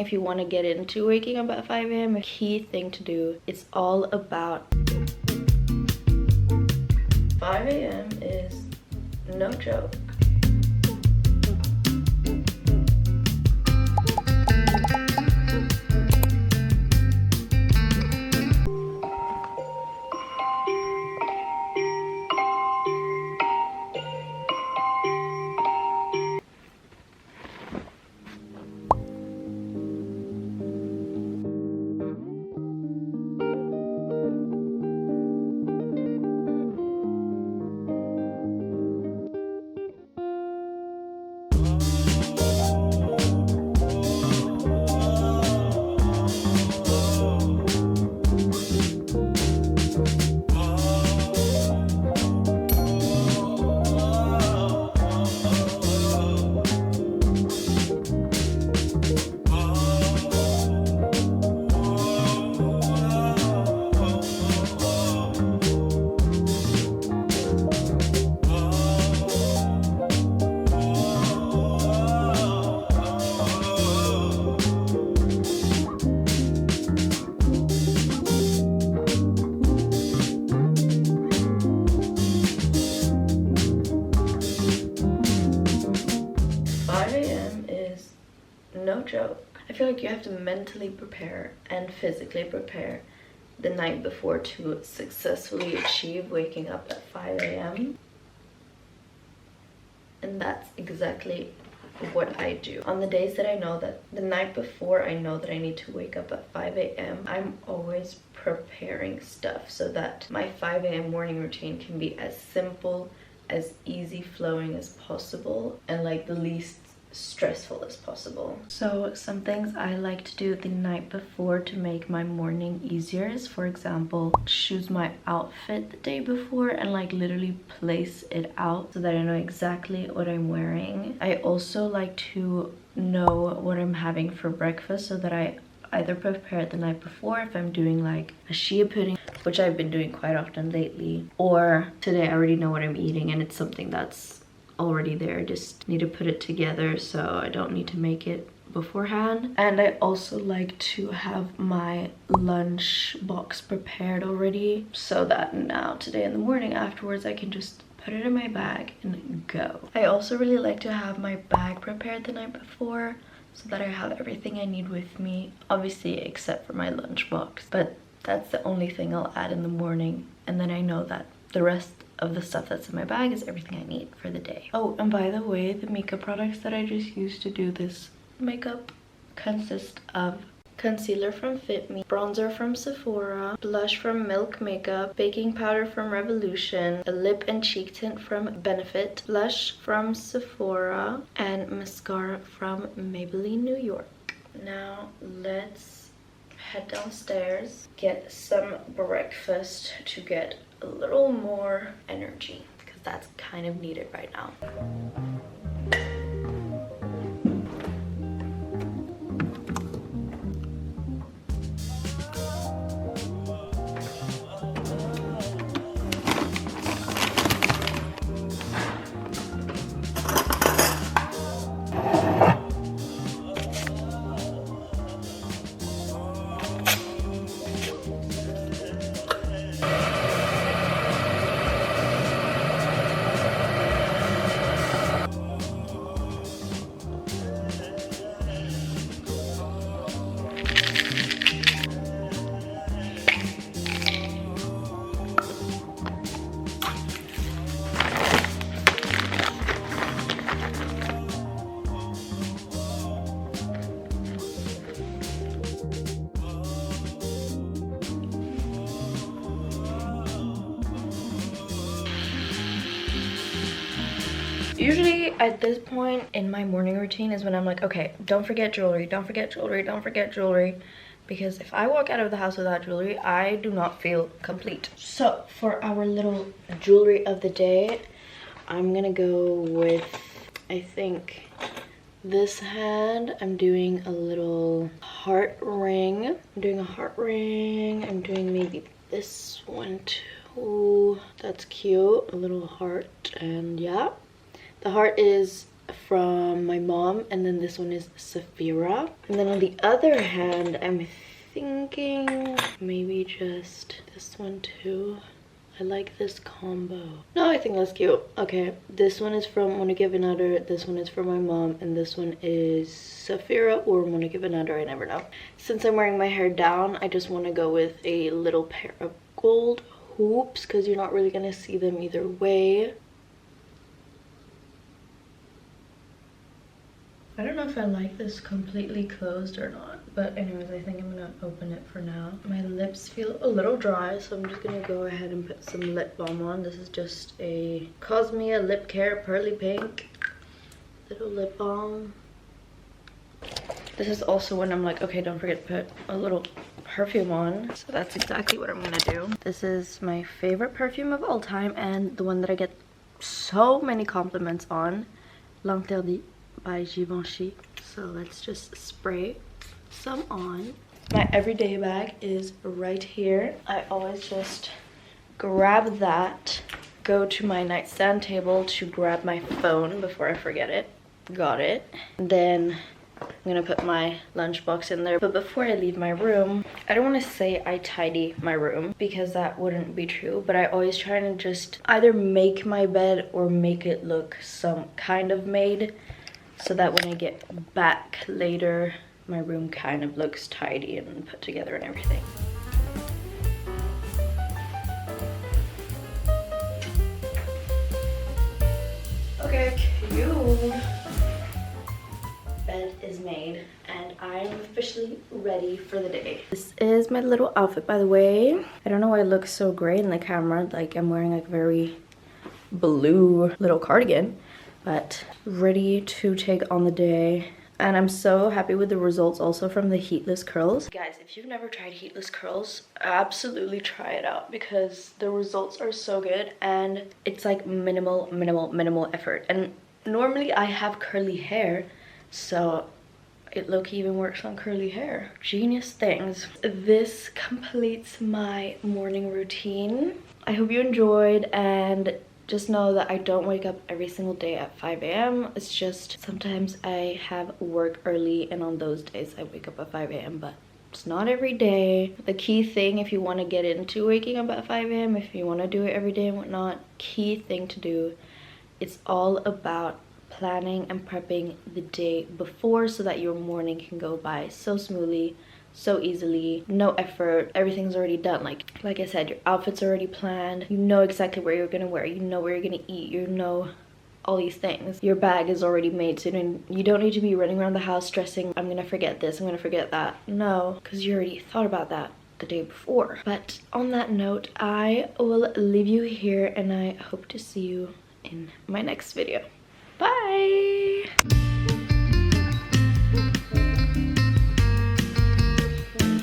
If you want to get into waking up at 5 a.m, a key thing to do, it's all about 5 a.m. is no joke. No joke. I feel like you have to mentally prepare and physically prepare the night before to successfully achieve waking up at 5 a.m. And that's exactly what I do. On the days that I know that the night before I know that I need to wake up at 5 a.m, I'm always preparing stuff so that my 5 a.m. morning routine can be as simple, as easy flowing as possible, and like the least stressful as possible. So some things I like to do the night before to make my morning easier is, for example, choose my outfit the day before and like literally place it out so that I know exactly what I'm wearing. I also like to know what I'm having for breakfast so that I either prepare it the night before if I'm doing like a chia pudding, which I've been doing quite often lately, or today I already know what I'm eating and it's something that's already there. I just need to put it together, so I don't need to make it beforehand. And I also like to have my lunch box prepared already so that now today in the morning afterwards I can just put it in my bag and go. I also really like to have my bag prepared the night before so that I have everything I need with me, obviously except for my lunch box, but that's the only thing I'll add in the morning, and then I know that the rest of the stuff that's in my bag is everything I need for the day. Oh, and by the way, the makeup products that I just used to do this makeup consist of concealer from Fit Me, bronzer from Sephora, blush from Milk Makeup, baking powder from Revolution, a lip and cheek tint from Benefit, blush from Sephora, and mascara from Maybelline New York. Now let's head downstairs, get some breakfast to get a little more energy because that's kind of needed right now. Usually at this point in my morning routine is when I'm like, okay, don't forget jewelry, don't forget jewelry, don't forget jewelry. Because if I walk out of the house without jewelry, I do not feel complete. So for our little jewelry of the day, I'm gonna go with, I think, this hand. I'm doing a little heart ring. I'm doing a heart ring. I'm doing maybe this one too. That's cute. A little heart, and yeah. The heart is from my mom, and then this one is Saphira. And then on the other hand, I'm thinking maybe just this one too. I like this combo. No, I think that's cute. Okay, this one is from Wanna Give Another, this one is from my mom, and this one is Saphira or Wanna Give Another, I never know. Since I'm wearing my hair down, I just want to go with a little pair of gold hoops because you're not really gonna see them either way. I don't know if I like this completely closed or not, but anyways, I think I'm gonna open it for now. My lips feel a little dry, so I'm just gonna go ahead and put some lip balm on. This is just a Cosmea Lip Care Pearly Pink little lip balm. This is also when I'm like, okay, don't forget to put a little perfume on. So that's exactly what I'm gonna do. This is my favorite perfume of all time and the one that I get so many compliments on. L'Interdit by Givenchy. So let's just spray some on. My everyday bag is right here. I always just grab that, go to my nightstand table to grab my phone before I forget it. Got it. Then I'm gonna put my lunchbox in there. But before I leave my room, I don't want to say I tidy my room because that wouldn't be true, but I always try to just either make my bed or make it look some kind of made, so that when I get back later, my room kind of looks tidy and put together and everything. Okay, cute. Bed is made and I'm officially ready for the day. This is my little outfit, by the way. I don't know why it looks so gray in the camera. Like I'm wearing like a very blue little cardigan, but ready to take on the day. And I'm so happy with the results also from the Heatless curls. Guys, if you've never tried Heatless curls, absolutely try it out because the results are so good and it's like minimal effort. And normally I have curly hair, so it low-key even works on curly hair. Genius things. This completes my morning routine. I hope you enjoyed, and just know that I don't wake up every single day at 5 a.m. It's just sometimes I have work early, and on those days I wake up at 5 a.m. but it's not every day. The key thing, if you want to get into waking up at 5 a.m., if you want to do it every day and whatnot, key thing to do, it's all about planning and prepping the day before so that your morning can go by so smoothly, so easily, no effort, everything's already done. Like I said, your outfit's already planned, you know exactly where you're gonna wear, you know where you're gonna eat, you know all these things. Your bag is already made, so you don't need to be running around the house stressing, I'm gonna forget this, I'm gonna forget that. No, because you already thought about that the day before. But on that note, I will leave you here and I hope to see you in my next video. Bye!